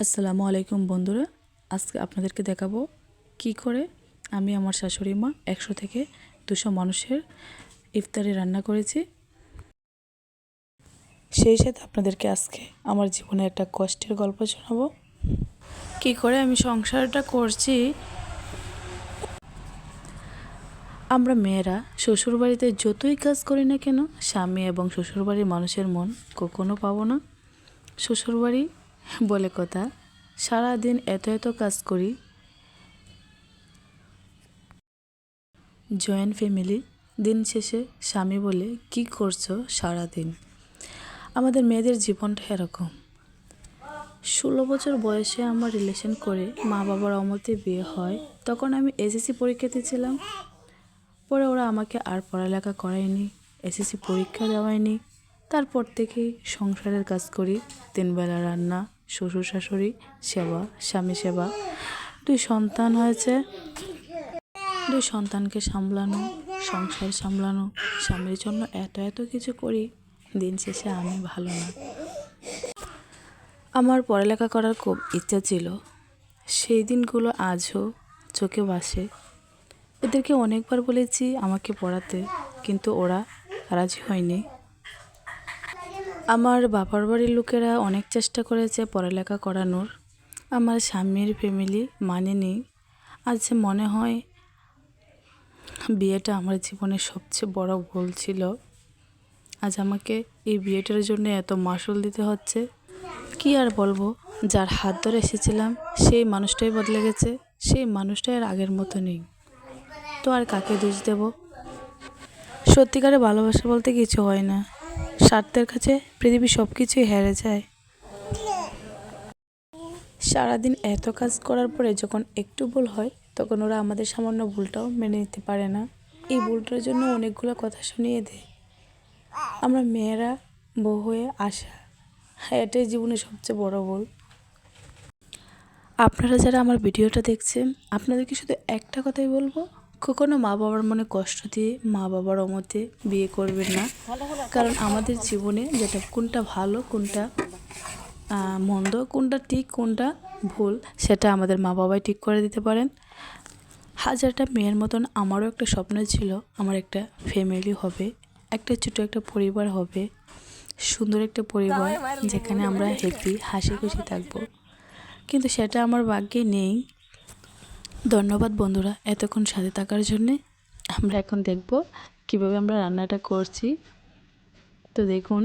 আসসালামু আলাইকুম বন্ধুরা, আজকে আপনাদেরকে দেখাবো কি করে আমি আমার শাশুড়ি মা 100 থেকে 200 মানুষের ইফতারি রান্না করেছি। সেই সাথে আপনাদেরকে আজকে আমার জীবনে একটা কষ্টের গল্প শোনাবো, কি করে আমি সংসারটা করছি। আমরা মেয়েরা শ্বশুরবাড়িতে যতই কাজ করি না কেন, স্বামী এবং শ্বশুরবাড়ির মানুষের মন কখনো পাবো না। শ্বশুরবাড়ি বলে কথা, সারাদিন এত এত কাজ করি, জয়েন্ট ফ্যামিলি। দিন শেষে স্বামী বলে, কি করছো সারাদিন। আমাদের মেয়েদের জীবনটা এরকম। 16 বছর বয়সে আমার রিলেশন করে মা বাবার অমতে বিয়ে হয়। তখন আমি এসএসসি পরীক্ষা দিয়েছিলাম। পরে ওরা আমাকে আর পড়ালেখা করায়নি, এসএসসি পরীক্ষা দেওয়ায়নি। তারপর থেকেই সংসারের কাজ করি, 3 বেলা রান্না, শ্বশুর শাশুড়ি সেবা, স্বামী সেবা। 2 সন্তান হয়েছে, 2 সন্তানকে সামলানো, সংসার সামলানো, স্বামীর জন্য এত এত কিছু করি, দিন শেষে আমি ভালো না। আমার পড়ালেখা করার খুব ইচ্ছা ছিল, সেই দিনগুলো আজও চোখে ভাসে। ওদেরকে অনেকবার বলেছি আমাকে পড়াতে, কিন্তু ওরা রাজি হয়নি। আমার বাবার বাড়ির লোকেরা অনেক চেষ্টা করেছে পড়ালেখা করানোর, আমার স্বামীর ফ্যামিলি মানেনি। আজ মনে হয় বিয়েটা আমার জীবনের সবচেয়ে বড় ভুল ছিল। আজ আমাকে এই বিয়েটার জন্য এত মাসুল দিতে হচ্ছে। কি আর বলবো, যার হাত ধরে এসেছিলাম সেই মানুষটাই বদলে গেছে, সেই মানুষটাই আর আগের মতো নেই। তো আর কাকে দোষ দেব। সত্যিকারে ভালোবাসা বলতে কিছু হয় না, স্বার্থের কাছে পৃথিবীর সব কিছুই হেরে যায়। সারাদিন এত কাজ করার পরে যখন একটু ভুল হয়, তখন ওরা আমাদের সামান্য ভুলটাও মেনে নিতে পারে না। এই ভুলটার জন্য অনেকগুলো কথা শুনিয়ে দেয়। আমরা মেয়েরা বউ হয়ে আসা, এটাই জীবনের সবচেয়ে বড় ভুল। আপনারা যারা আমার ভিডিওটা দেখছেন, আপনাদেরকে শুধু একটা কথাই বলবো, কখনো মা বাবার মনে কষ্ট দিয়ে মা বাবার অমতে বিয়ে করবেন না। কারণ আমাদের জীবনে যেটা কোনটা ভালো, কোনটা মন্দ, কোনটা ঠিক, কোনটা ভুল, সেটা আমাদের মা বাবাই ঠিক করে দিতে পারেন। হাজারটা মেয়ের মতন আমারও একটা স্বপ্ন ছিল, আমার একটা ফ্যামিলি হবে, একটা ছোটো একটা পরিবার হবে, সুন্দর একটা পরিবার যেখানে আমরা হ্যাপি হাসি খুশি থাকবো। কিন্তু সেটা আমার ভাগ্যে নেই। ধন্যবাদ বন্ধুরা এতক্ষণ সাথে থাকার জন্যে। আমরা এখন দেখব কিভাবে আমরা রান্নাটা করছি। তো দেখুন,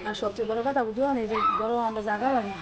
আর সবচেয়ে বড় কথা বুঝো এই যে বড় আমরা জায়গা লাগে